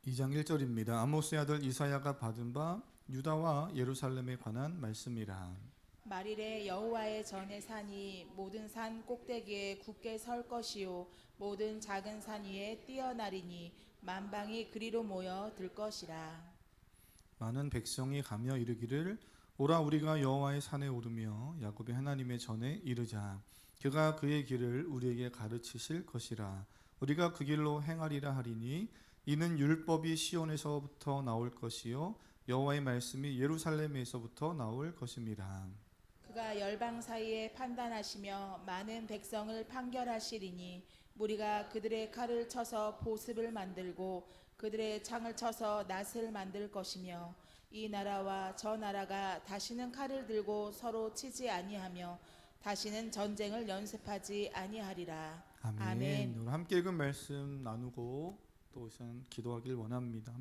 2장 1절입니다. 아모스의 아들 이사야가 받은 바 유다와 예루살렘에 관한 말씀이라. 말일에 여호와의 전의 산이 모든 산 꼭대기에 굳게 설 것이요 모든 작은 산 위에 뛰어나리니 만방이 그리로 모여 들 것이라. 많은 백성이 가며 이르기를 오라 우리가 여호와의 산에 오르며 야곱의 하나님의 전에 이르자. 그가 그의 길을 우리에게 가르치실 것이라. 우리가 그 길로 행하리라 하리니 이는 율법이 시온에서부터 나올 것이요 여호와의 말씀이 예루살렘에서부터 나올 것임이라. 그가 열방 사이에 판단하시며 많은 백성을 판결하시리니 무리가 그들의 칼을 쳐서 보습을 만들고 그들의 창을 쳐서 낫을 만들 것이며 이 나라와 저 나라가 다시는 칼을 들고 서로 치지 아니하며 다시는 전쟁을 연습하지 아니하리라. 아멘. 아멘. 오늘 함께 읽은 말씀 나누고 또 우선 기도하길 원합니다.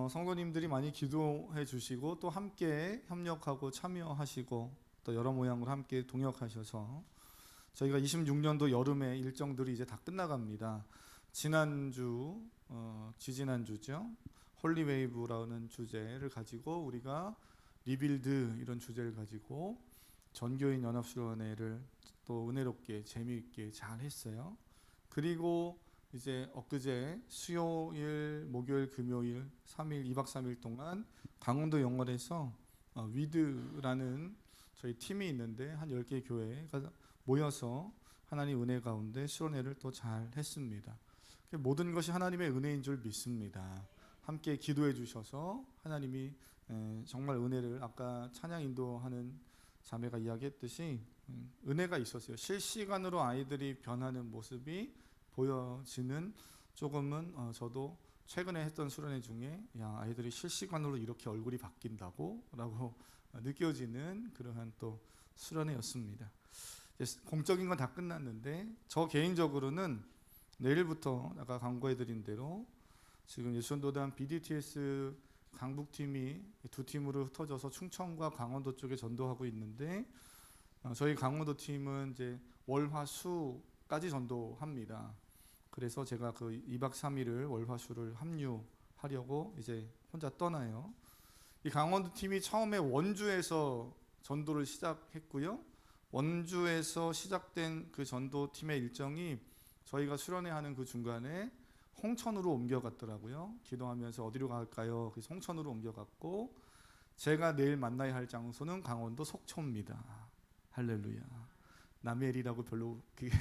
성도님들이 많이 기도해 주시고 또 함께 협력하고 참여하시고 또 여러 모양으로 함께 동역하셔서 저희가 26년도 여름의 일정들이 이제 다 끝나갑니다. 지난주 지지난주죠. 홀리웨이브라는 주제를 가지고 우리가 리빌드 이런 주제를 가지고 전교인 연합수련회를 또 은혜롭게 재미있게 잘 했어요. 그리고 이제 엊그제 수요일, 목요일, 금요일 3일 2박 3일 동안 강원도 영월에서 위드라는 저희 팀이 있는데 한 10개 교회가 모여서 하나님 은혜 가운데 수련회를 또 잘 했습니다. 모든 것이 하나님의 은혜인 줄 믿습니다. 함께 기도해 주셔서 하나님이 정말 은혜를 아까 찬양 인도하는 자매가 이야기했듯이 은혜가 있었어요. 실시간으로 아이들이 변하는 모습이 보여지는 조금은 저도 최근에 했던 수련회 중에 야 아이들이 실시간으로 이렇게 얼굴이 바뀐다고 라고 느껴지는 그러한 또 수련회였습니다. 공적인 건 다 끝났는데 저 개인적으로는 내일부터 아까 광고해드린 대로 지금 예수전도단 BDTS 강북팀이 두 팀으로 흩어져서 충청과 강원도 쪽에 전도하고 있는데 저희 강원도 팀은 이제 월화수까지 전도합니다. 그래서 제가 그 2박 3일을 월화수를 합류하려고 이제 혼자 떠나요. 이 강원도 팀이 처음에 원주에서 전도를 시작했고요. 원주에서 시작된 그 전도 팀의 일정이 저희가 수련회 하는 그 중간에 홍천으로 옮겨갔더라고요. 기도하면서 어디로 갈까요? 그래서 홍천으로 옮겨갔고 제가 내일 만나야 할 장소는 강원도 속초입니다. 할렐루야. 남해일이라고 별로 그게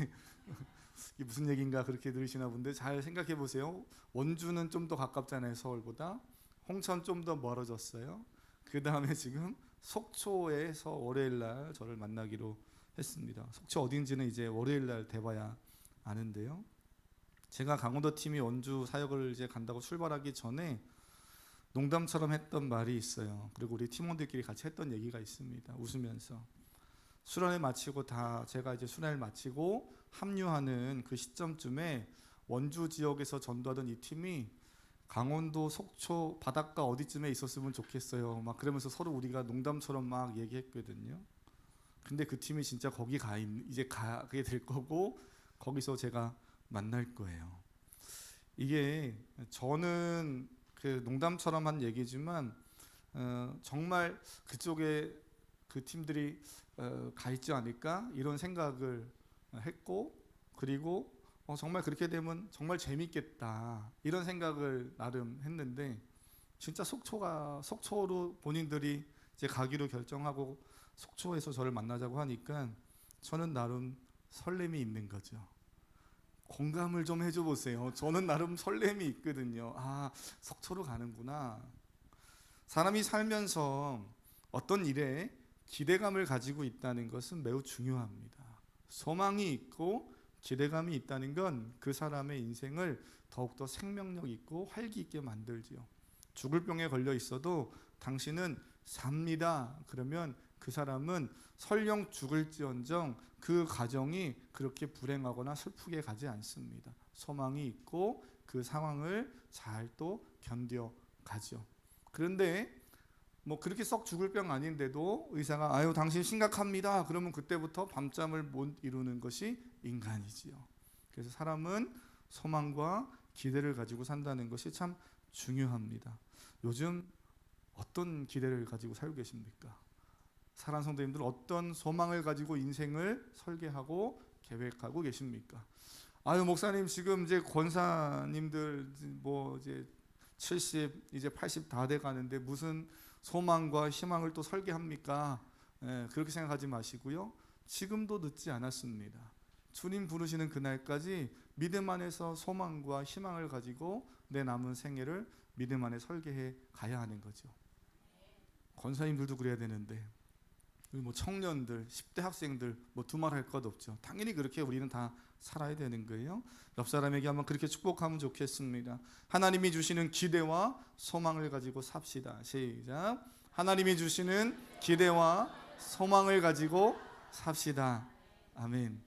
이게 무슨 얘기인가 그렇게 들으시나 본데 잘 생각해 보세요. 원주는 좀 더 가깝잖아요, 서울보다. 홍천 좀 더 멀어졌어요. 그 다음에 지금 속초에서 월요일날 저를 만나기로 했습니다. 속초 어딘지는 이제 월요일날 돼봐야 아는데요. 제가 강원도 팀이 원주 사역을 이제 간다고 출발하기 전에 농담처럼 했던 말이 있어요. 그리고 우리 팀원들끼리 같이 했던 얘기가 있습니다. 웃으면서 수련회 마치고 다 제가 이제 수련회를 마치고 합류하는 그 시점쯤에 원주 지역에서 전도하던 이 팀이 강원도 속초 바닷가 어디쯤에 있었으면 좋겠어요. 막 그러면서 서로 우리가 농담처럼 막 얘기했거든요. 근데 그 팀이 진짜 거기 이제 가게 될 거고 거기서 제가 만날 거예요. 이게 저는 그 농담처럼 한 얘기지만 정말 그쪽에 그 팀들이 가 있지 않을까 이런 생각을 했고 그리고 정말 그렇게 되면 정말 재밌겠다 이런 생각을 나름 했는데 진짜 속초로 본인들이 이제 가기로 결정하고 속초에서 저를 만나자고 하니까 저는 나름 설렘이 있는 거죠. 공감을 좀 해줘 보세요. 저는 나름 설렘이 있거든요. 아, 속초로 가는구나. 사람이 살면서 어떤 일에 기대감을 가지고 있다는 것은 매우 중요합니다. 소망이 있고 기대감이 있다는 건 그 사람의 인생을 더욱더 생명력 있고 활기 있게 만들지요. 죽을 병에 걸려 있어도 당신은 삽니다. 그러면 그 사람은 설령 죽을지언정 그 가정이 그렇게 불행하거나 슬프게 가지 않습니다. 소망이 있고 그 상황을 잘 또 견뎌가죠. 그런데 뭐 그렇게 썩 죽을 병 아닌데도 의사가 아유 당신 심각합니다. 그러면 그때부터 밤잠을 못 이루는 것이 인간이지요. 그래서 사람은 소망과 기대를 가지고 산다는 것이 참 중요합니다. 요즘 어떤 기대를 가지고 살고 계십니까? 사랑하는 성도님들, 어떤 소망을 가지고 인생을 설계하고 계획하고 계십니까? 아유, 목사님, 지금 이제 권사님들 뭐 이제 70 이제 80 다 돼 가는데 무슨 소망과 희망을 또 설계합니까? 그렇게 생각하지 마시고요. 지금도 늦지 않았습니다. 주님 부르시는 그날까지 믿음 안에서 소망과 희망을 가지고 내 남은 생애를 믿음 안에 설계해 가야 하는 거죠. 권사님들도 그래야 되는데, 우리 뭐 청년들, 10대 학생들 뭐 두말할 것 없죠. 당연히 그렇게 우리는 다 살아야 되는 거예요. 옆 사람에게 한번 그렇게 축복하면 좋겠습니다. 하나님이 주시는 기대와 소망을 가지고 삽시다. 시작. 하나님이 주시는 기대와 소망을 가지고 삽시다. 아멘.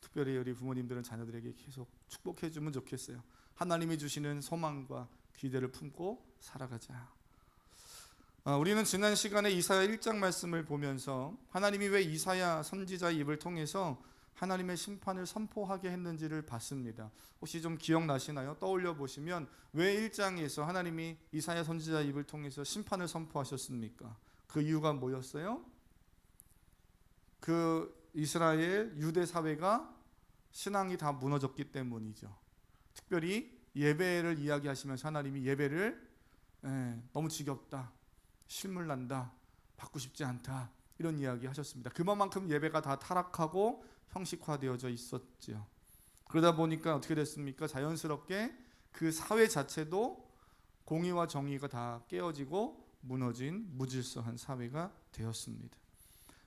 특별히 우리 부모님들은 자녀들에게 계속 축복해 주면 좋겠어요. 하나님이 주시는 소망과 기대를 품고 살아가자. 우리는 지난 시간에 이사야 1장 말씀을 보면서 하나님이 왜 이사야 선지자의 입을 통해서 하나님의 심판을 선포하게 했는지를 봤습니다. 혹시 좀 기억나시나요? 떠올려 보시면 왜 1장에서 하나님이 이사야 선지자의 입을 통해서 심판을 선포하셨습니까? 그 이유가 뭐였어요? 그 이스라엘 유대 사회가 신앙이 다 무너졌기 때문이죠. 특별히 예배를 이야기하시면서 하나님이 예배를 너무 지겹다, 실물난다, 받고 싶지 않다, 이런 이야기 하셨습니다. 그만큼 예배가 다 타락하고 형식화되어져 있었죠. 그러다 보니까 어떻게 됐습니까? 자연스럽게 그 사회 자체도 공의와 정의가 다 깨어지고 무너진 무질서한 사회가 되었습니다.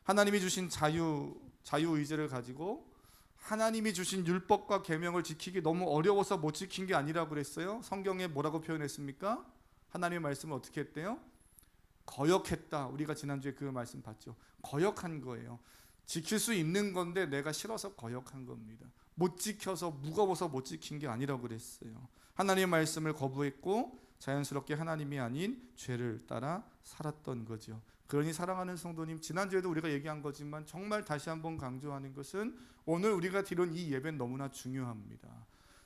하나님이 주신 자유의지를 가지고 하나님이 주신 율법과 계명을 지키기 너무 어려워서 못 지킨 게 아니라고 그랬어요. 성경에 뭐라고 표현했습니까? 하나님의 말씀을 어떻게 했대요? 거역했다. 우리가 지난주에 그 말씀 봤죠. 거역한 거예요. 지킬 수 있는 건데 내가 싫어서 거역한 겁니다. 못 지켜서 무거워서 못 지킨 게 아니라고 그랬어요. 하나님의 말씀을 거부했고 자연스럽게 하나님이 아닌 죄를 따라 살았던 거죠. 그러니 사랑하는 성도님, 지난주에도 우리가 얘기한 거지만 정말 다시 한번 강조하는 것은 오늘 우리가 드린 이 예배는 너무나 중요합니다.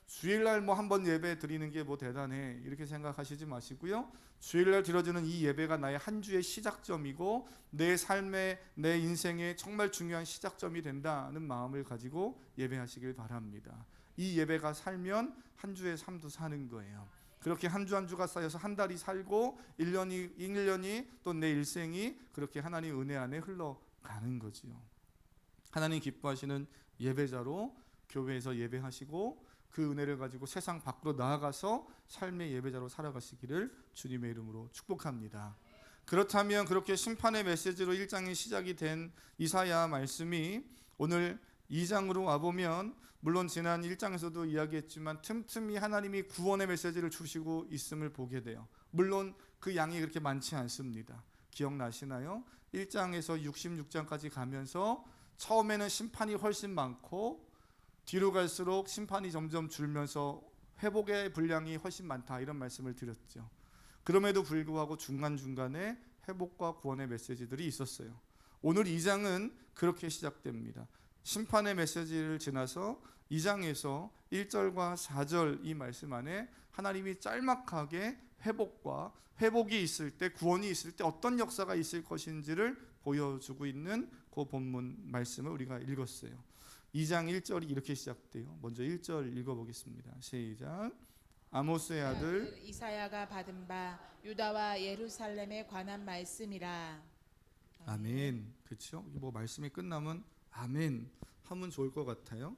주일날 뭐 한번 예배 드리는 게 뭐 대단해 이렇게 생각하시지 마시고요. 주일날 드려지는 이 예배가 나의 한 주의 시작점이고 내 삶의, 내 인생의 정말 중요한 시작점이 된다는 마음을 가지고 예배하시길 바랍니다. 이 예배가 살면 한 주의 삶도 사는 거예요. 그렇게 한 주 한 주가 쌓여서 한 달이 살고 1년이 또 내 일생이 그렇게 하나님 은혜 안에 흘러가는 거지요. 하나님 기뻐하시는 예배자로 교회에서 예배하시고 그 은혜를 가지고 세상 밖으로 나아가서 삶의 예배자로 살아가시기를 주님의 이름으로 축복합니다. 그렇다면 그렇게 심판의 메시지로 1장이 시작이 된 이사야 말씀이 오늘 2장으로 와보면 물론 지난 1장에서도 이야기했지만 틈틈이 하나님이 구원의 메시지를 주시고 있음을 보게 돼요. 물론 그 양이 그렇게 많지 않습니다. 기억나시나요? 1장에서 66장까지 가면서 처음에는 심판이 훨씬 많고 뒤로 갈수록 심판이 점점 줄면서 회복의 분량이 훨씬 많다, 이런 말씀을 드렸죠. 그럼에도 불구하고 중간중간에 회복과 구원의 메시지들이 있었어요. 오늘 2장은 그렇게 시작됩니다. 심판의 메시지를 지나서 2장에서 1절과 4절 이 말씀 안에 하나님이 짤막하게 회복이 있을 때, 구원이 있을 때 어떤 역사가 있을 것인지를 보여주고 있는 그 본문 말씀을 우리가 읽었어요. 2장 1절이 이렇게 시작돼요. 먼저 1절 읽어보겠습니다. 시작. 아모스의 아들 이사야가 받은 바 유다와 예루살렘에 관한 말씀이라. 아멘. 그렇죠? 뭐 말씀이 끝나면 아멘 하면 좋을 것 같아요.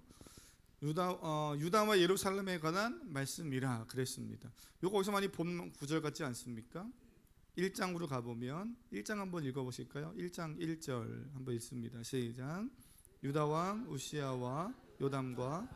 유다와 예루살렘에 관한 말씀이라 그랬습니다. 요거 어디서 많이 본 구절 같지 않습니까? 1장으로 가보면 1장 한번 읽어보실까요? 1장 1절 한번 읽습니다. 시작. 유다 왕 우시야와 요담과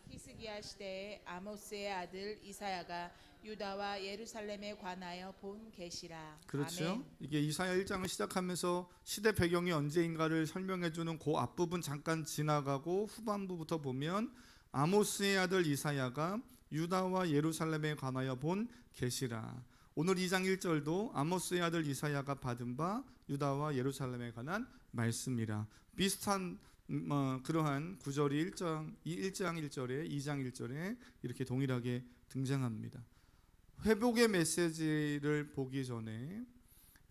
히스기야 시대에 아모스의 아들 이사야가 유다와 예루살렘에 관하여 본 계시라. 그렇죠. 아멘. 이게 이사야 1장을 시작하면서 시대 배경이 언제인가를 설명해 주는 그 앞부분 잠깐 지나가고 후반부부터 보면 아모스의 아들 이사야가 유다와 예루살렘에 관하여 본 계시라. 오늘 2장 1절도 아모스의 아들 이사야가 받은 바 유다와 예루살렘에 관한 말씀이라. 비슷한 그러한 구절이 1장 1절에 2장 1절에 이렇게 동일하게 등장합니다. 회복의 메시지를 보기 전에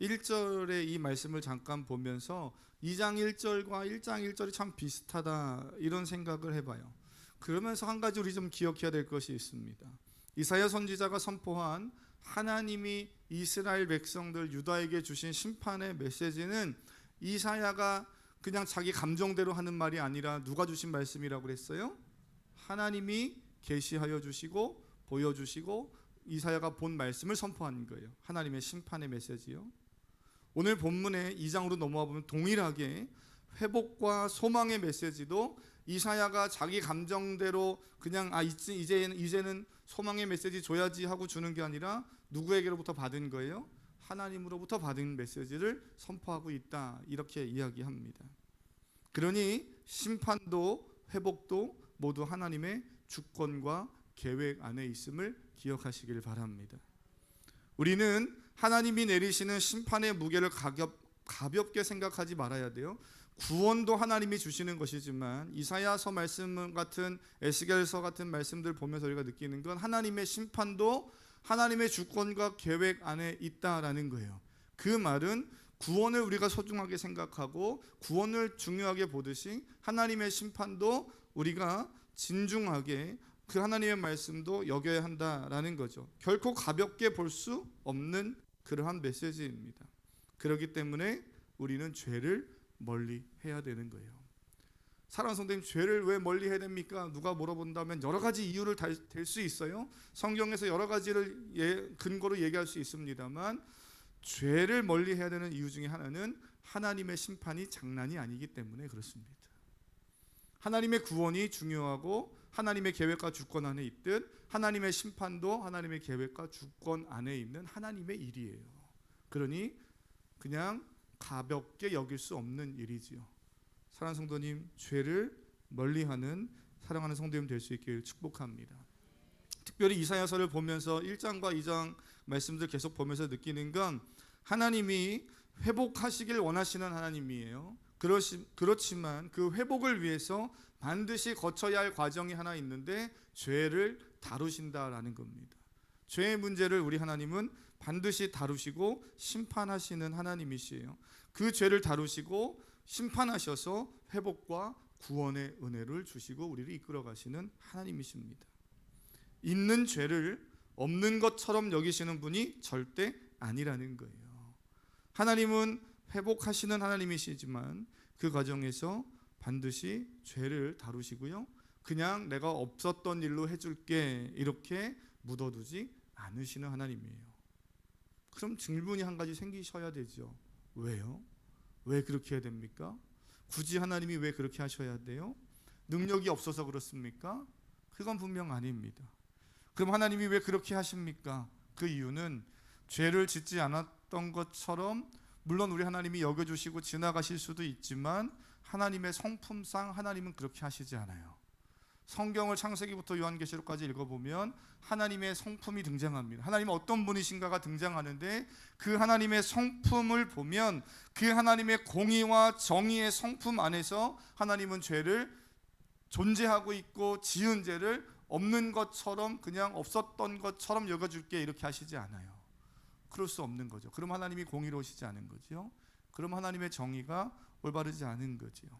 1절의 이 말씀을 잠깐 보면서 2장 1절과 1장 1절이 참 비슷하다 이런 생각을 해봐요. 그러면서 한 가지 우리 좀 기억해야 될 것이 있습니다. 이사야 선지자가 선포한 하나님이 이스라엘 백성들 유다에게 주신 심판의 메시지는 이사야가 그냥 자기 감정대로 하는 말이 아니라 누가 주신 말씀이라고 그랬어요? 하나님이 계시하여 주시고 보여주시고 이사야가 본 말씀을 선포한 거예요. 하나님의 심판의 메시지요. 오늘 본문의 2장으로 넘어와 보면 동일하게 회복과 소망의 메시지도 이사야가 자기 감정대로 그냥 이제는 소망의 메시지 줘야지 하고 주는 게 아니라 누구에게로부터 받은 거예요? 하나님으로부터 받은 메시지를 선포하고 있다 이렇게 이야기합니다. 그러니 심판도 회복도 모두 하나님의 주권과 계획 안에 있음을 기억하시길 바랍니다. 우리는 하나님이 내리시는 심판의 무게를 가볍게 생각하지 말아야 돼요. 구원도 하나님이 주시는 것이지만 이사야서 말씀 같은 에스겔서 같은 말씀들 보면서 우리가 느끼는 건 하나님의 심판도 하나님의 주권과 계획 안에 있다라는 거예요. 그 말은 구원을 우리가 소중하게 생각하고 구원을 중요하게 보듯이 하나님의 심판도 우리가 진중하게 그 하나님의 말씀도 여겨야 한다라는 거죠. 결코 가볍게 볼 수 없는 그러한 메시지입니다. 그렇기 때문에 우리는 죄를 멀리 해야 되는 거예요. 사랑하는 성도님, 죄를 왜 멀리 해야 됩니까? 누가 물어본다면 여러 가지 이유를 댈 수 있어요. 성경에서 여러 가지를 근거로 얘기할 수 있습니다만 죄를 멀리 해야 되는 이유 중에 하나는 하나님의 심판이 장난이 아니기 때문에 그렇습니다. 하나님의 구원이 중요하고 하나님의 계획과 주권 안에 있듯 하나님의 심판도 하나님의 계획과 주권 안에 있는 하나님의 일이에요. 그러니 그냥 가볍게 여길 수 없는 일이지요. 사랑하는 성도님, 죄를 멀리하는 사랑하는 성도님 될 수 있길 축복합니다. 특별히 이사야서를 보면서 1장과 2장 말씀들 계속 보면서 느끼는 건 하나님이 회복하시길 원하시는 하나님이에요. 그렇지만 그 회복을 위해서 반드시 거쳐야 할 과정이 하나 있는데 죄를 다루신다라는 겁니다. 죄의 문제를 우리 하나님은 반드시 다루시고 심판하시는 하나님이시에요. 그 죄를 다루시고 심판하셔서 회복과 구원의 은혜를 주시고 우리를 이끌어 가시는 하나님이십니다. 있는 죄를 없는 것처럼 여기시는 분이 절대 아니라는 거예요. 하나님은 회복하시는 하나님이시지만 그 과정에서 반드시 죄를 다루시고요. 그냥 내가 없었던 일로 해줄게 이렇게 묻어두지 않으시는 하나님이에요. 그럼 질문이 한 가지 생기셔야 되죠. 왜요? 왜 그렇게 해야 됩니까? 굳이 하나님이 왜 그렇게 하셔야 돼요? 능력이 없어서 그렇습니까? 그건 분명 아닙니다. 그럼 하나님이 왜 그렇게 하십니까? 그 이유는 죄를 짓지 않았던 것처럼 물론 우리 하나님이 여겨주시고 지나가실 수도 있지만 하나님의 성품상 하나님은 그렇게 하시지 않아요. 성경을 창세기부터 요한계시록까지 읽어보면 하나님의 성품이 등장합니다. 하나님은 어떤 분이신가가 등장하는데 그 하나님의 성품을 보면 그 하나님의 공의와 정의의 성품 안에서 하나님은 죄를 존재하고 있고 지은 죄를 없는 것처럼 그냥 없었던 것처럼 여겨줄게 이렇게 하시지 않아요. 그럴 수 없는 거죠. 그럼 하나님이 공의로우시지 않은 거죠. 그럼 하나님의 정의가 올바르지 않은 거지요.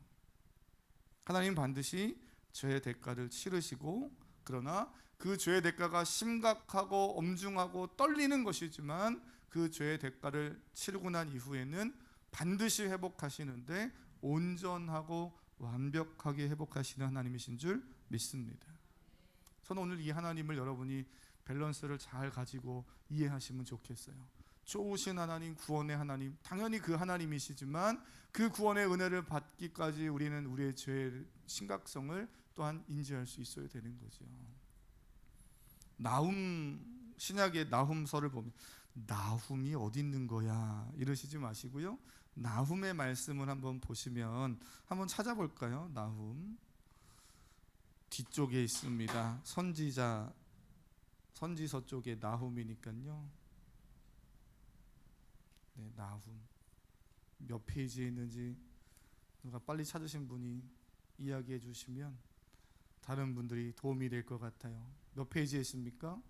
하나님은 반드시 죄의 대가를 치르시고 그러나 그 죄의 대가가 심각하고 엄중하고 떨리는 것이지만 그 죄의 대가를 치르고 난 이후에는 반드시 회복하시는데 온전하고 완벽하게 회복하시는 하나님이신 줄 믿습니다. 저는 오늘 이 하나님을 여러분이 밸런스를 잘 가지고 이해하시면 좋겠어요. 좋으신 하나님, 구원의 하나님, 당연히 그 하나님이시지만 그 구원의 은혜를 받기까지 우리는 우리의 죄의 심각성을 또한 인지할 수 있어야 되는 거죠. 신약의 나훔서를 보면 나훔이 어디 있는 거야 이러시지 마시고요. 나훔의 말씀을 한번 보시면 한번 찾아볼까요? 나훔 뒤쪽에 있습니다. 선지서 쪽에 나훔이니까요. 네, 나훔 몇 페이지에 있는지 누가 빨리 찾으신 분이 이야기해 주시면 다른 분들이 도움이 될 것 같아요. 몇 페이지에 있습니까?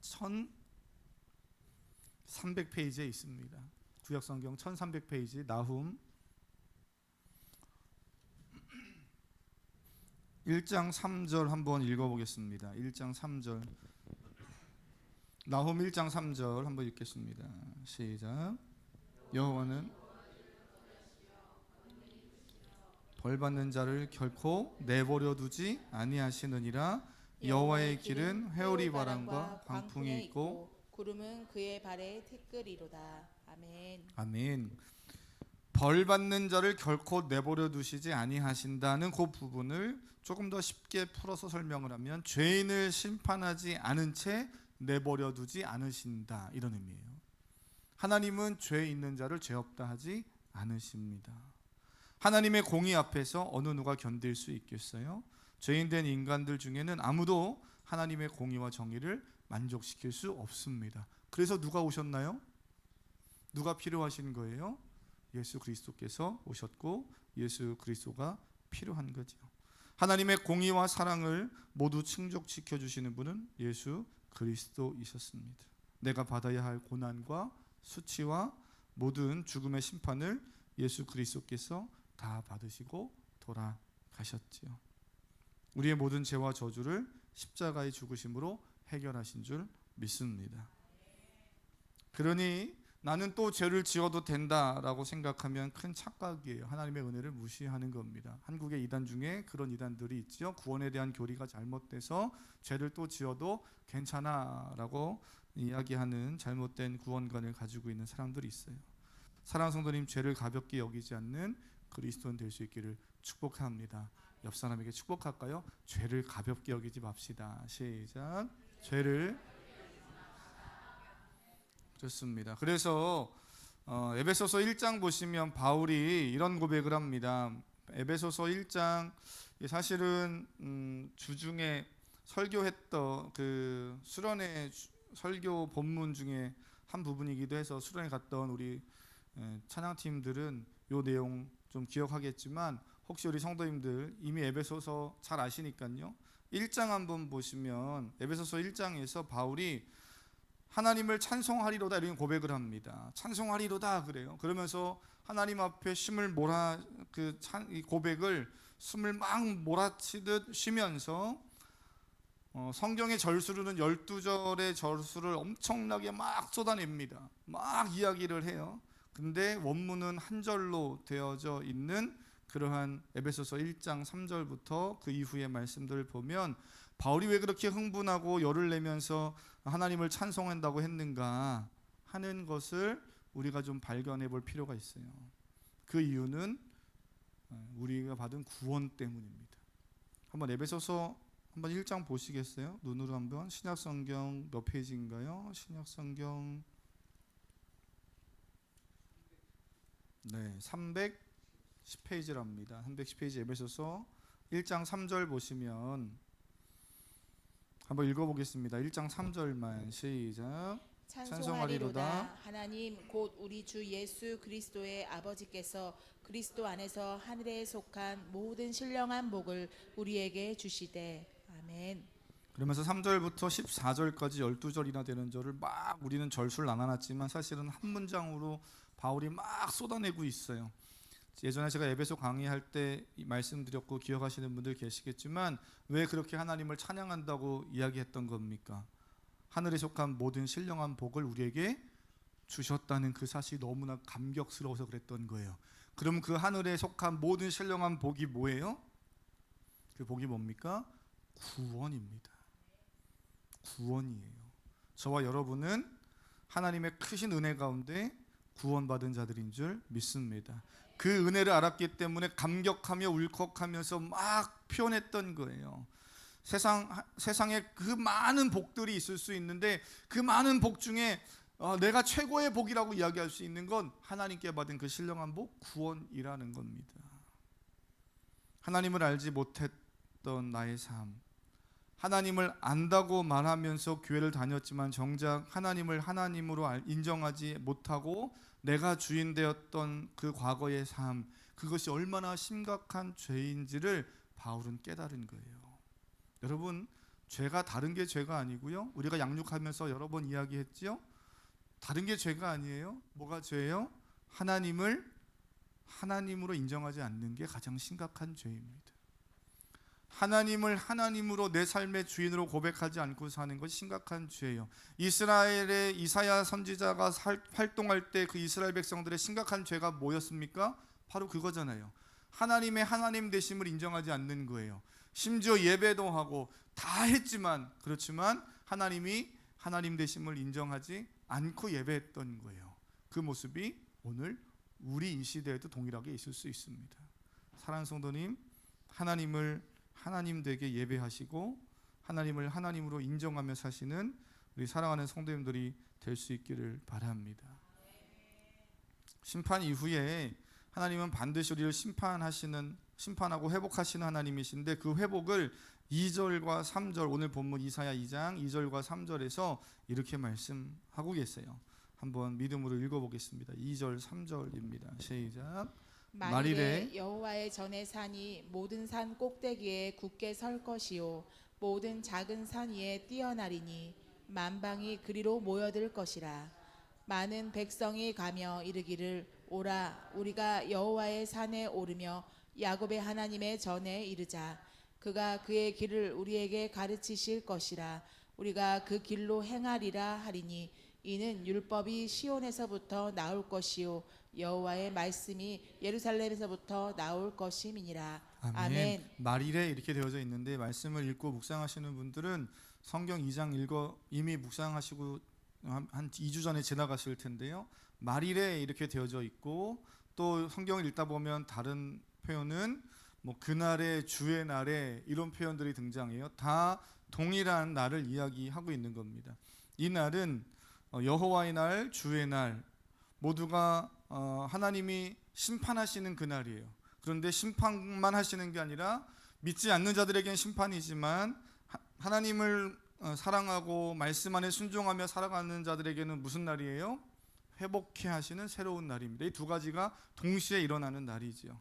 1300페이지에 있습니다. 구약성경 1300페이지 나훔 1장 3절 한번 읽어보겠습니다. 1장 3절 나훔 1장 3절 한번 읽겠습니다. 시작. 여호와는 벌받는 자를 결코 내버려 두지 아니하시느니라. 여호와의 길은 회오리 바람과 광풍이 있고 구름은 그의 발에 티끌이로다. 아멘. 아멘. 벌 받는 자를 결코 내버려 두시지 아니하신다는 그 부분을 조금 더 쉽게 풀어서 설명을 하면 죄인을 심판하지 않은 채 내버려 두지 않으신다, 이런 의미예요. 하나님은 죄 있는 자를 죄 없다 하지 않으십니다. 하나님의 공의 앞에서 어느 누가 견딜 수 있겠어요? 죄인된 인간들 중에는 아무도 하나님의 공의와 정의를 만족시킬 수 없습니다. 그래서 누가 오셨나요? 누가 필요하신 거예요? 예수 그리스도께서 오셨고 예수 그리스도가 필요한 거죠. 하나님의 공의와 사랑을 모두 충족시켜 주시는 분은 예수 그리스도이셨습니다. 내가 받아야 할 고난과 수치와 모든 죽음의 심판을 예수 그리스도께서 다 받으시고 돌아가셨지요. 우리의 모든 죄와 저주를 십자가의 죽으심으로 해결하신 줄 믿습니다. 그러니 나는 또 죄를 지어도 된다라고 생각하면 큰 착각이에요. 하나님의 은혜를 무시하는 겁니다. 한국의 이단 중에 그런 이단들이 있죠. 구원에 대한 교리가 잘못돼서 죄를 또 지어도 괜찮아라고 이야기하는 잘못된 구원관을 가지고 있는 사람들이 있어요. 사랑하는 성도님, 죄를 가볍게 여기지 않는 그리스도인 될 수 있기를 축복합니다. 옆 사람에게 축복할까요? 죄를 가볍게 여기지 맙시다. 시작. 죄를 좋습니다. 그래서 에베소서 1장 보시면 바울이 이런 고백을 합니다. 에베소서 1장 사실은 주중에 설교했던 그 수련회 설교 본문 중에 한 부분이기도 해서 수련회 갔던 우리 찬양팀들은 이 내용 좀 기억하겠지만 혹시 우리 성도님들 이미 에베소서 잘 아시니까요. 1장 한번 보시면 에베소서 1장에서 바울이 하나님을 찬송하리로다 이런 고백을 합니다. 찬송하리로다 그래요. 그러면서 하나님 앞에 숨을 이 고백을 숨을 막 몰아치듯 쉬면서 성경의 절수로는 12절의 절수를 엄청나게 막 쏟아냅니다. 막 이야기를 해요. 근데 원문은 한 절로 되어져 있는 그러한 에베소서 1장 3절부터 그 이후의 말씀들을 보면 바울이 왜 그렇게 흥분하고 열을 내면서 하나님을 찬송한다고 했는가 하는 것을 우리가 좀 발견해 볼 필요가 있어요. 그 이유는 우리가 받은 구원 때문입니다. 한번 에베소서 한번 1장 보시겠어요? 눈으로 한번. 신약성경 몇 페이지인가요? 신약성경 310페이지랍니다. 310페이지 에베소서 1장 3절 보시면 한번 읽어보겠습니다. 1장 3절만 시작. 찬송하리로다. 하나님 곧 우리 주 예수 그리스도의 아버지께서 그리스도 안에서 하늘에 속한 모든 신령한 복을 우리에게 주시되. 아멘. 그러면서 3절부터 14절까지 12절이나 되는 절을 막 우리는 절수를 나눠놨지만 사실은 한 문장으로 바울이 막 쏟아내고 있어요. 예전에 제가 에베소 강의할 때 말씀드렸고 기억하시는 분들 계시겠지만 왜 그렇게 하나님을 찬양한다고 이야기했던 겁니까? 하늘에 속한 모든 신령한 복을 우리에게 주셨다는 그 사실이 너무나 감격스러워서 그랬던 거예요. 그럼 그 하늘에 속한 모든 신령한 복이 뭐예요? 그 복이 뭡니까? 구원입니다. 구원이에요. 저와 여러분은 하나님의 크신 은혜 가운데 구원받은 자들인 줄 믿습니다. 그 은혜를 알았기 때문에 감격하며 울컥하면서 막 표현했던 거예요. 세상에 그 많은 복들이 있을 수 있는데 그 많은 복 중에 내가 최고의 복이라고 이야기할 수 있는 건 하나님께 받은 그 신령한 복, 구원이라는 겁니다. 하나님을 알지 못했던 나의 삶, 하나님을 안다고 말하면서 교회를 다녔지만 정작 하나님을 하나님으로 인정하지 못하고 내가 주인 되었던 그 과거의 삶, 그것이 얼마나 심각한 죄인지를 바울은 깨달은 거예요. 여러분, 죄가 다른 게 죄가 아니고요. 우리가 양육하면서 여러 번 이야기했지요. 다른 게 죄가 아니에요. 뭐가 죄예요? 하나님을 하나님으로 인정하지 않는 게 가장 심각한 죄입니다. 하나님을 하나님으로 내 삶의 주인으로 고백하지 않고 사는 것이 심각한 죄예요. 이스라엘의 이사야 선지자가 활동할 때 그 이스라엘 백성들의 심각한 죄가 뭐였습니까? 바로 그거잖아요. 하나님의 하나님 되심을 인정하지 않는 거예요. 심지어 예배도 하고 다 했지만, 그렇지만 하나님이 하나님 되심을 인정하지 않고 예배했던 거예요. 그 모습이 오늘 우리 이 시대에도 동일하게 있을 수 있습니다. 사랑하는 성도님, 하나님을 하나님 되게 예배하시고 하나님을 하나님으로 인정하며 사시는 우리 사랑하는 성도님들이 될 수 있기를 바랍니다. 심판 이후에 하나님은 반드시 우리를 심판하고 회복하시는 하나님이신데, 그 회복을 2절과 3절, 오늘 본문 이사야 2장 2절과 3절에서 이렇게 말씀하고 계세요. 한번 믿음으로 읽어보겠습니다. 2절 3절입니다. 시작. 만일에 여호와의 전의 산이 모든 산 꼭대기에 굳게 설 것이요 모든 작은 산 위에 뛰어나리니 만방이 그리로 모여들 것이라. 많은 백성이 가며 이르기를 오라 우리가 여호와의 산에 오르며 야곱의 하나님의 전에 이르자. 그가 그의 길을 우리에게 가르치실 것이라. 우리가 그 길로 행하리라 하리니 이는 율법이 시온에서부터 나올 것이요 여호와의 말씀이 예루살렘에서부터 나올 것임이니라. 아멘. 말일에 이렇게 되어져 있는데, 말씀을 읽고 묵상하시는 분들은 성경 2장 이미 묵상하시고 한 2주 전에 지나가실 텐데요. 말일에 이렇게 되어져 있고, 또 성경을 읽다 보면 다른 표현은 뭐 그날에, 주의 날에, 이런 표현들이 등장해요. 다 동일한 날을 이야기하고 있는 겁니다. 이 날은 여호와의 날, 주의 날, 모두가 하나님이 심판하시는 그 날이에요. 그런데 심판만 하시는 게 아니라 믿지 않는 자들에겐 심판이지만 하나님을 사랑하고 말씀 안에 순종하며 살아가는 자들에게는 무슨 날이에요? 회복해 하시는 새로운 날입니다. 이 두 가지가 동시에 일어나는 날이지요.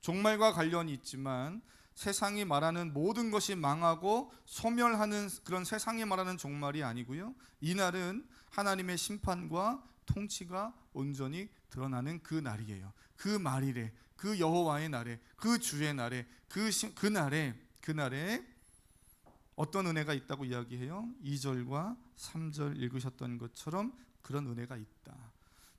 종말과 관련이 있지만 세상이 말하는 모든 것이 망하고 소멸하는 그런 세상이 말하는 종말이 아니고요. 이 날은 하나님의 심판과 통치가 온전히 드러나는 그 날이에요. 그 말일에, 그 여호와의 날에, 그 주의 날에, 그 날에 어떤 은혜가 있다고 이야기해요? 2절과 3절 읽으셨던 것처럼 그런 은혜가 있다.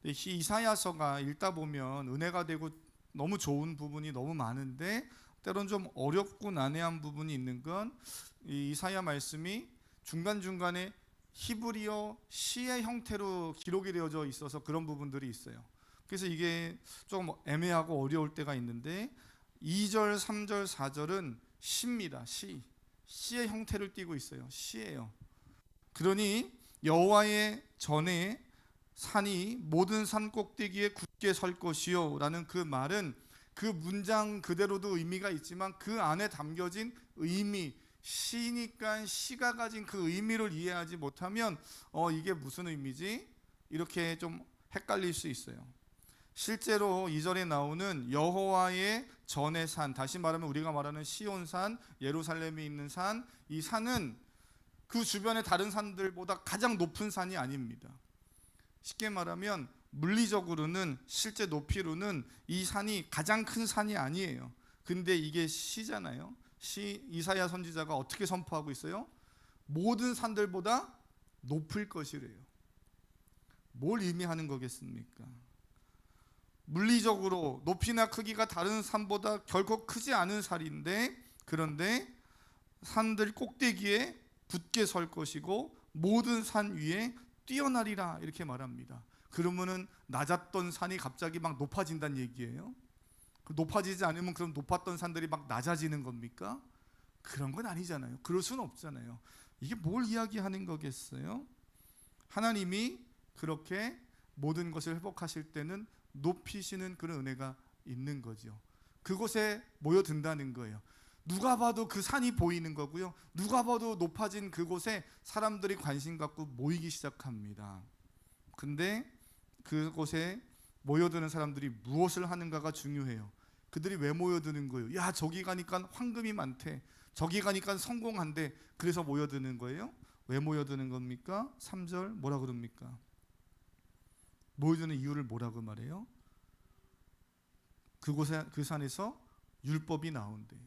이사야서가 읽다 보면 은혜가 되고 너무 좋은 부분이 너무 많은데, 때론 좀 어렵고 난해한 부분이 있는 건 이 이사야 말씀이 중간중간에 히브리어 시의 형태로 기록이 되어져 있어서 그런 부분들이 있어요. 그래서 이게 좀 애매하고 어려울 때가 있는데, 2절, 3절, 4절은 시입니다. 시의 형태를 띠고 있어요. 시예요. 그러니 여호와의 전에 산이 모든 산 꼭대기에 굳게 설 것이요 라는 그 말은 그 문장 그대로도 의미가 있지만 그 안에 담겨진 의미, 시니까 시가 가진 그 의미를 이해하지 못하면 이게 무슨 의미지? 이렇게 좀 헷갈릴 수 있어요. 실제로 2절에 나오는 여호와의 전의 산, 다시 말하면 우리가 말하는 시온산, 예루살렘에 있는 산, 이 산은 그 주변의 다른 산들보다 가장 높은 산이 아닙니다. 쉽게 말하면 물리적으로는, 실제 높이로는 이 산이 가장 큰 산이 아니에요. 근데 이게 시잖아요. 이사야 선지자가 어떻게 선포하고 있어요? 모든 산들보다 높을 것이래요. 뭘 의미하는 거겠습니까? 물리적으로 높이나 크기가 다른 산보다 결코 크지 않은 산인데, 그런데 산들 꼭대기에 굳게 설 것이고 모든 산 위에 뛰어나리라 이렇게 말합니다. 그러면은 낮았던 산이 갑자기 막 높아진다는 얘기예요? 높아지지 않으면 그럼 높았던 산들이 막 낮아지는 겁니까? 그런 건 아니잖아요. 그럴 수는 없잖아요. 이게 뭘 이야기하는 거겠어요? 하나님이 그렇게 모든 것을 회복하실 때는 높이시는 그런 은혜가 있는 거죠. 그곳에 모여든다는 거예요. 누가 봐도 그 산이 보이는 거고요. 누가 봐도 높아진 그곳에 사람들이 관심 갖고 모이기 시작합니다. 근데 그곳에 모여드는 사람들이 무엇을 하는가가 중요해요. 그들이 왜 모여드는 거예요? 야, 저기 가니까 황금이 많대. 저기 가니까 성공한대. 그래서 모여드는 거예요. 왜 모여드는 겁니까? 3절 뭐라 그럽니까? 모여드는 이유를 뭐라고 말해요? 그 산에서 율법이 나온대요.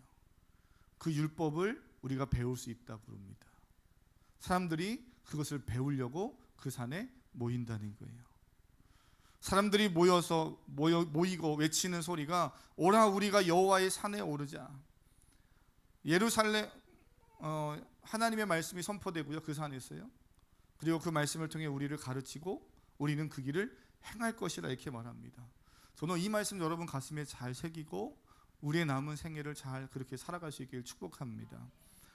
그 율법을 우리가 배울 수 있다고 그럽니다. 사람들이 그것을 배우려고 그 산에 모인다는 거예요. 사람들이 모이고 외치는 소리가 오라 우리가 여호와의 산에 오르자. 예루살렘 하나님의 말씀이 선포되고요. 그 산에서요. 그리고 그 말씀을 통해 우리를 가르치고 우리는 그 길을 행할 것이라 이렇게 말합니다. 저는 이 말씀 여러분 가슴에 잘 새기고 우리의 남은 생애를 잘 그렇게 살아갈 수 있기를 축복합니다.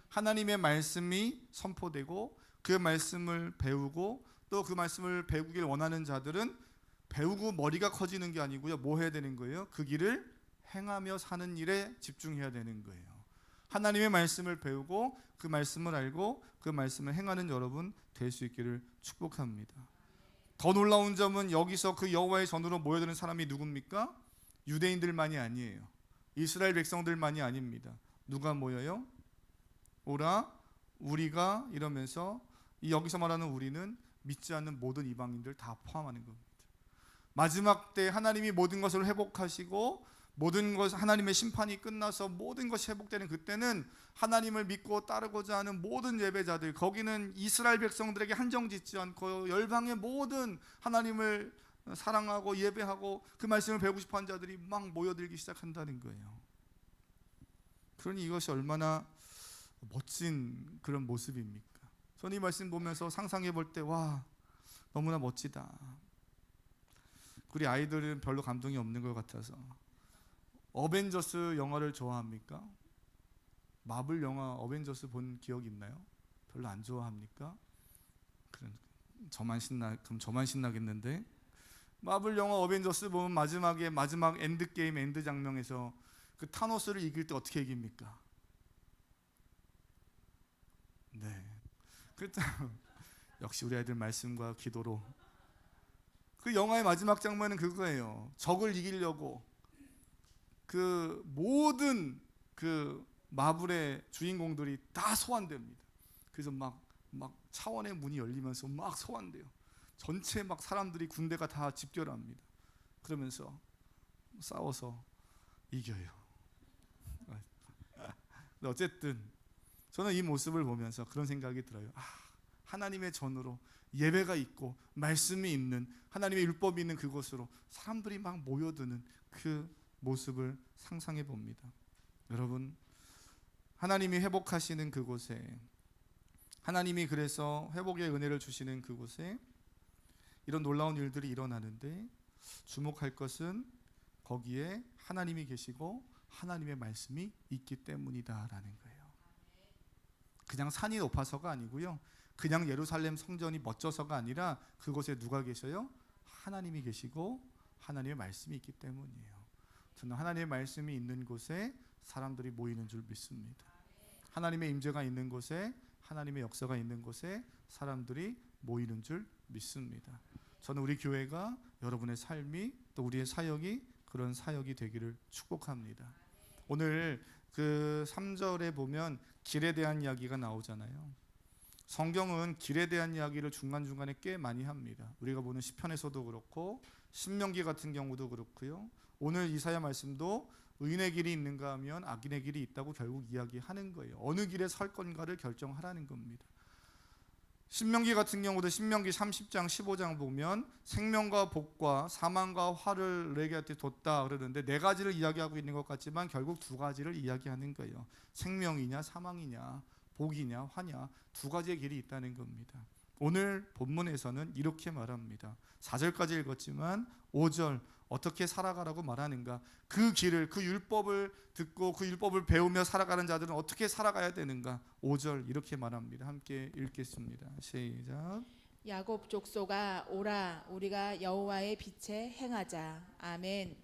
하나님의 말씀이 선포되고 그 말씀을 배우고 또 그 말씀을 배우길 원하는 자들은 배우고 머리가 커지는 게 아니고요. 뭐 해야 되는 거예요? 그 길을 행하며 사는 일에 집중해야 되는 거예요. 하나님의 말씀을 배우고 그 말씀을 알고 그 말씀을 행하는 여러분 될 수 있기를 축복합니다. 더 놀라운 점은 여기서 그 여호와의 전으로 모여드는 사람이 누굽니까? 유대인들만이 아니에요. 이스라엘 백성들만이 아닙니다. 누가 모여요? 오라 우리가 이러면서 여기서 말하는 우리는 믿지 않는 모든 이방인들 다 포함하는 겁니다. 마지막 때 하나님이 모든 것을 회복하시고 모든 것 하나님의 심판이 끝나서 모든 것이 회복되는 그때는 하나님을 믿고 따르고자 하는 모든 예배자들, 거기는 이스라엘 백성들에게 한정짓지 않고 열방의 모든 하나님을 사랑하고 예배하고 그 말씀을 배우고 싶어하는 자들이 막 모여들기 시작한다는 거예요. 그러니 이것이 얼마나 멋진 그런 모습입니까? 저는 이 말씀 보면서 상상해 볼 때 와 너무나 멋지다. 우리 아이들은 별로 감동이 없는 것 같아서. 어벤져스 영화를 좋아합니까? 마블 영화 어벤져스 본 기억 있나요? 별로 안 좋아합니까? 그럼 저만 신나겠는데. 마블 영화 어벤져스 보면 마지막 엔드 게임 엔드 장면에서 그 타노스를 이길 때 어떻게 이깁니까? 네. 그렇다. 역시 우리 아이들 말씀과 기도로. 그 영화의 마지막 장면은 그거예요. 적을 이기려고 그 모든 그 마블의 주인공들이 다 소환됩니다. 그래서 막 차원의 문이 열리면서 막 소환돼요. 전체 막 사람들이 군대가 다 집결합니다. 그러면서 싸워서 이겨요. 근데 어쨌든 저는 이 모습을 보면서 그런 생각이 들어요. 하나님의 전으로 예배가 있고 말씀이 있는 하나님의 율법이 있는 그곳으로 사람들이 막 모여드는 그 모습을 상상해 봅니다. 여러분, 하나님이 회복하시는 그곳에, 하나님이 그래서 회복의 은혜를 주시는 그곳에 이런 놀라운 일들이 일어나는데 주목할 것은 거기에 하나님이 계시고 하나님의 말씀이 있기 때문이다라는 거예요. 그냥 산이 높아서가 아니고요. 그냥 예루살렘 성전이 멋져서가 아니라 그곳에 누가 계셔요? 하나님이 계시고 하나님의 말씀이 있기 때문이에요. 저는 하나님의 말씀이 있는 곳에 사람들이 모이는 줄 믿습니다. 하나님의 임재가 있는 곳에, 하나님의 역사가 있는 곳에 사람들이 모이는 줄 믿습니다. 저는 우리 교회가 여러분의 삶이 또 우리의 사역이 그런 사역이 되기를 축복합니다. 오늘 그 3절에 보면 길에 대한 이야기가 나오잖아요. 성경은 길에 대한 이야기를 중간중간에 꽤 많이 합니다. 우리가 보는 시편에서도 그렇고 신명기 같은 경우도 그렇고요. 오늘 이사야 말씀도 의인의 길이 있는가 하면 악인의 길이 있다고 결국 이야기하는 거예요. 어느 길에 설 건가를 결정하라는 겁니다. 신명기 같은 경우도 신명기 30장 15장 보면 생명과 복과 사망과 화를 내게한테 뒀다 그러는데 네 가지를 이야기하고 있는 것 같지만 결국 두 가지를 이야기하는 거예요. 생명이냐 사망이냐 복이냐 화냐 두 가지의 길이 있다는 겁니다. 오늘 본문에서는 이렇게 말합니다. 4절까지 읽었지만 5절 어떻게 살아가라고 말하는가? 그 길을, 그 율법을 듣고 그 율법을 배우며 살아가는 자들은 어떻게 살아가야 되는가? 5절 이렇게 말합니다. 함께 읽겠습니다. 시작. 야곱 족속아 오라 우리가 여호와의 빛에 행하자. 아멘.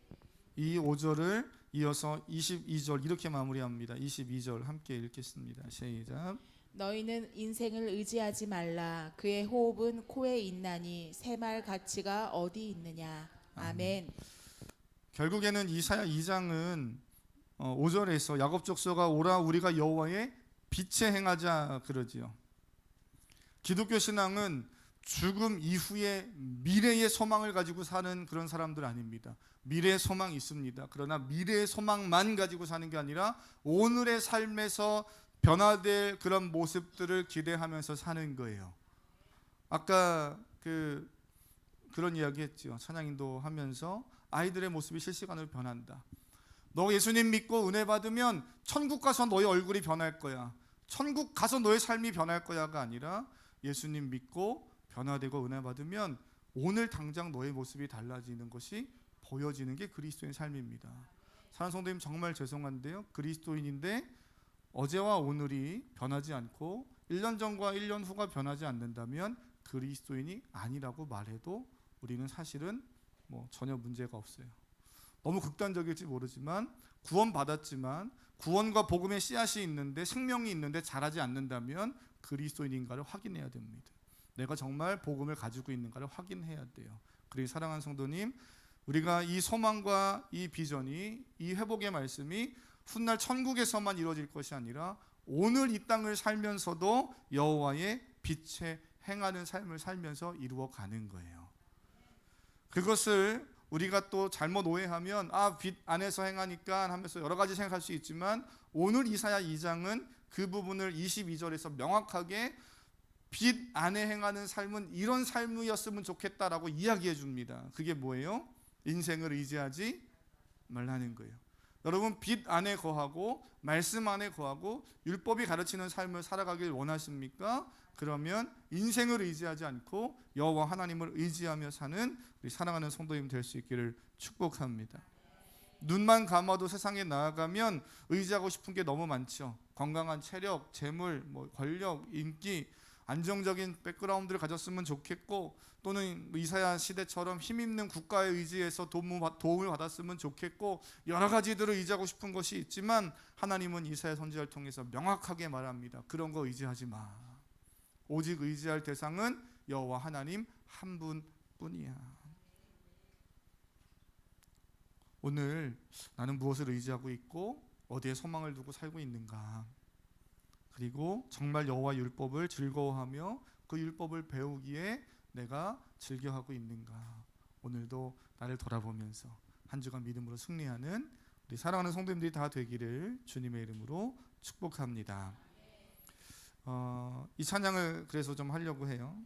이 5절을 이어서 22절 이렇게 마무리합니다. 22절 함께 읽겠습니다. 시작. 너희는 인생을 의지하지 말라. 그의 호흡은 코에 있나니 새말 가치가 어디 있느냐. 아멘. 결국에는 이사야 2장은 5절에서 야곱 족속아 오라 우리가 여호와의 빛에 행하자 그러지요. 기독교 신앙은 죽음 이후에 미래의 소망을 가지고 사는 그런 사람들 아닙니다. 미래의 소망이 있습니다. 그러나 미래의 소망만 가지고 사는 게 아니라 오늘의 삶에서 변화될 그런 모습들을 기대하면서 사는 거예요. 아까 그런 이야기 했죠. 찬양인도 하면서 아이들의 모습이 실시간으로 변한다. 너 예수님 믿고 은혜 받으면 천국 가서 너의 얼굴이 변할 거야. 천국 가서 너의 삶이 변할 거야가 아니라 예수님 믿고 변화되고 은혜 받으면 오늘 당장 너의 모습이 달라지는 것이 보여지는 게 그리스도인 삶입니다. 사랑하는 성도님, 정말 죄송한데요, 그리스도인인데 어제와 오늘이 변하지 않고 1년 전과 1년 후가 변하지 않는다면 그리스도인이 아니라고 말해도 우리는 사실은 전혀 문제가 없어요. 너무 극단적일지 모르지만 구원받았지만 구원과 복음의 씨앗이 있는데 생명이 있는데 자라지 않는다면 그리스도인인가를 확인해야 됩니다. 내가 정말 복음을 가지고 있는가를 확인해야 돼요. 그리고 사랑하는 성도님, 우리가 이 소망과 이 비전이, 이 회복의 말씀이 훗날 천국에서만 이루어질 것이 아니라 오늘 이 땅을 살면서도 여호와의 빛에 행하는 삶을 살면서 이루어가는 거예요. 그것을 우리가 또 잘못 오해하면 빛 안에서 행하니까 하면서 여러 가지 생각할 수 있지만 오늘 이사야 2장은 그 부분을 22절에서 명확하게 빛 안에 행하는 삶은 이런 삶이었으면 좋겠다라고 이야기해 줍니다. 그게 뭐예요? 인생을 의지하지 말라는 거예요. 여러분, 빛 안에 거하고 말씀 안에 거하고 율법이 가르치는 삶을 살아가길 원하십니까? 그러면 인생을 의지하지 않고 여호와 하나님을 의지하며 사는 우리 사랑하는 성도님 될 수 있기를 축복합니다. 눈만 감아도 세상에 나아가면 의지하고 싶은 게 너무 많죠. 건강한 체력, 재물, 권력, 인기, 안정적인 백그라운드를 가졌으면 좋겠고, 또는 이사야 시대처럼 힘있는 국가에 의지해서 도움을 받았으면 좋겠고, 여러 가지들을 의지하고 싶은 것이 있지만 하나님은 이사야 선지자를 통해서 명확하게 말합니다. 그런 거 의지하지 마. 오직 의지할 대상은 여호와 하나님 한 분뿐이야. 오늘 나는 무엇을 의지하고 있고 어디에 소망을 두고 살고 있는가? 그리고 정말 여호와 율법을 즐거워하며 그 율법을 배우기에 내가 즐겨하고 있는가? 오늘도 나를 돌아보면서 한 주간 믿음으로 승리하는 우리 사랑하는 성도님들이 다 되기를 주님의 이름으로 축복합니다. 이 찬양을 그래서 좀 하려고 해요.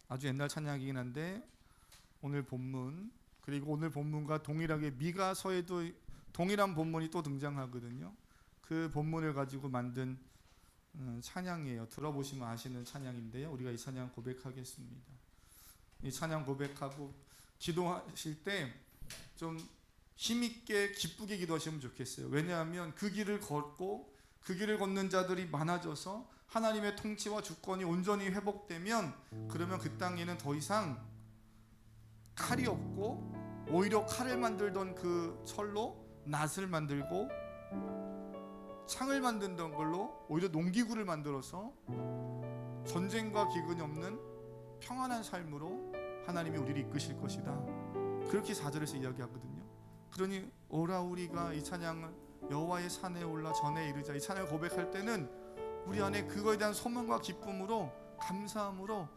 아주 옛날 찬양이긴 한데 오늘 본문, 그리고 오늘 본문과 동일하게 미가서에도 동일한 본문이 또 등장하거든요. 그 본문을 가지고 만든 찬양이에요. 들어보시면 아시는 찬양인데요. 우리가 이 찬양 고백하겠습니다. 이 찬양 고백하고 기도하실 때 좀 힘있게 기쁘게 기도하시면 좋겠어요. 왜냐하면 그 길을 걷고 그 길을 걷는 자들이 많아져서 하나님의 통치와 주권이 온전히 회복되면 그러면 그 땅에는 더 이상 칼이 없고 오히려 칼을 만들던 그 철로 낫을 만들고 창을 만든던 걸로 오히려 농기구를 만들어서 전쟁과 기근이 없는 평안한 삶으로 하나님이 우리를 이끄실 것이다. 그렇게 4절에서 이야기하거든요. 그러니 오라 우리가 이 찬양을 여호와의 산에 올라 전에 이르자, 이 찬양을 고백할 때는 우리 안에 그거에 대한 소망과 기쁨으로, 감사함으로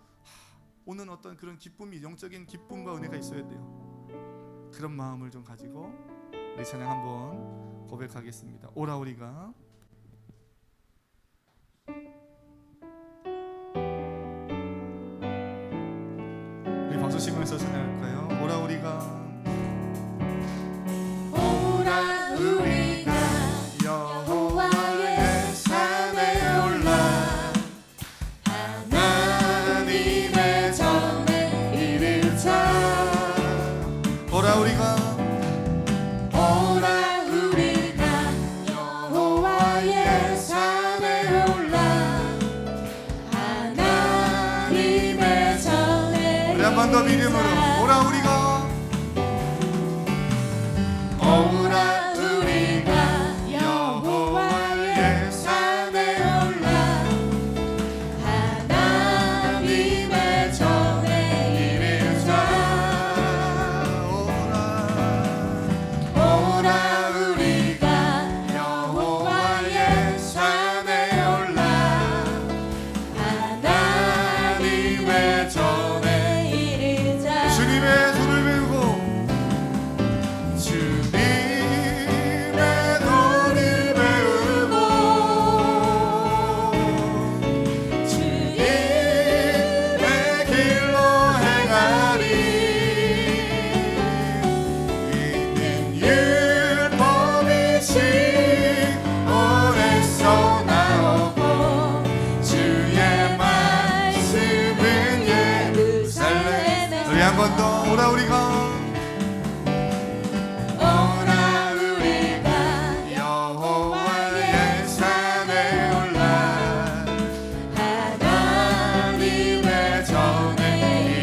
오는 어떤 그런 기쁨이, 영적인 기쁨과 은혜가 있어야 돼요. 그런 마음을 좀 가지고 우리 찬양 한번 고백하겠습니다. 오라 우리가. 우리 박수 치면서 찬양할까요? 오라 우리가. 오라 우리가 여호와의 산에 올라 하나님의 전에 이르자. 오라 우리가. 오라 우리가 여호와의 산에 올라 하나님의 전에 우리 한 번 더 믿음으로 오라 우리가. 오라 우리가 여호와의 산에 올라 하나님의 전에 이르자. 오라 우리가 여호와의 산에 주님의 손을 배우고 주님의 손을 배우고 주님의 길로 행하리 이는 율법이시 오래서 나오고 주의 말씀은 예루살렘 우리 한 번 더 오라 우리가 여호와의 산에 올라 하나님의 전에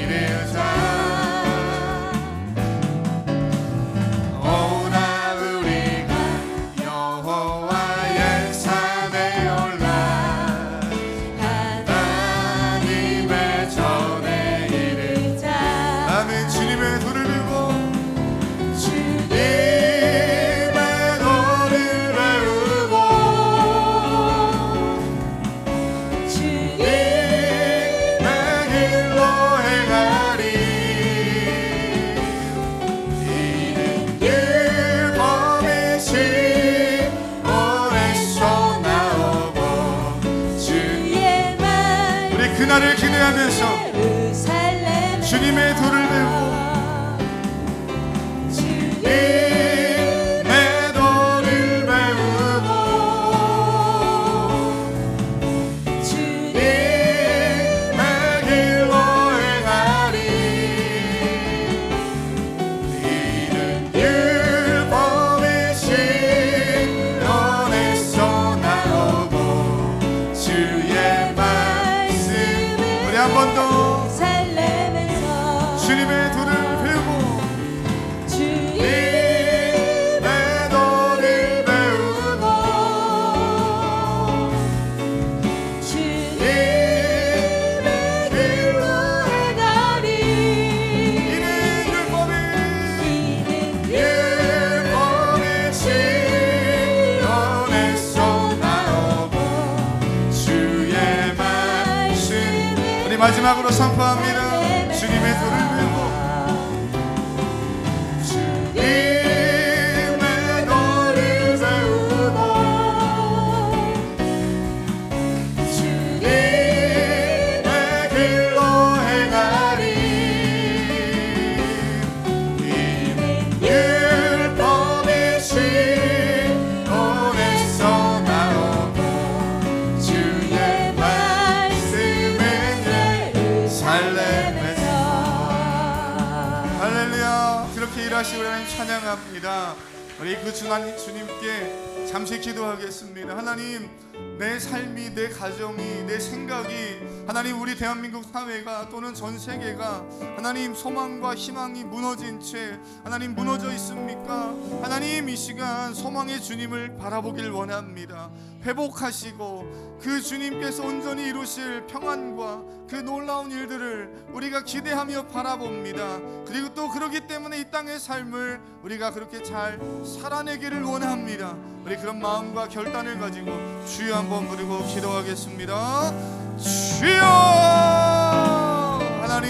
이르자 오라 우리가 여호와의 산에 올라 하나님의 전에 이르자 나는 주님의 손을 들고 주님의 손을 배우고 주님의 길로 행하리 이는 율법이시 오래서 나오고 주의 우리 그날을 기대하면서 주님의 도를 배우고 주님의 도를 배우고 주님의 길로 행하리 이는 율법이시 오래서 나오고 주의 말씀 우리 한 번 더 주님의 도를 배우고 주님의 도를 배우고 주님의 길로 행하리 이는 율법이시 오래서 나오고 주의 말씀 우리 마지막으로 선포합니다 주님의 도를 배우고 주님의 도를 배우고 주님의 길로 행하리 이는 율법이시 오래서 나오고 주의 말씀은 예루살렘에서 할렐루야 그렇게 일하시고 하나님 찬양합니다 우리 그 주님께 잠시 기도하겠습니다 하나님 내 삶이 내 가정이 내 생각이 하나님 우리 대한민국 사회가 또는 전 세계가 하나님 소망과 희망이 무너진 채 하나님 무너져 있습니까 하나님 이 시간 소망의 주님을 바라보길 원합니다 회복하시고 그 주님께서 온전히 이루실 평안과 그 놀라운 일들을 우리가 기대하며 바라봅니다 그리고 또 그러기 때문에 이 땅의 삶을 우리가 그렇게 잘 살아내기를 원합니다 우리 그런 마음과 결단을 가지고 주여 한번 부르고 기도하겠습니다 주여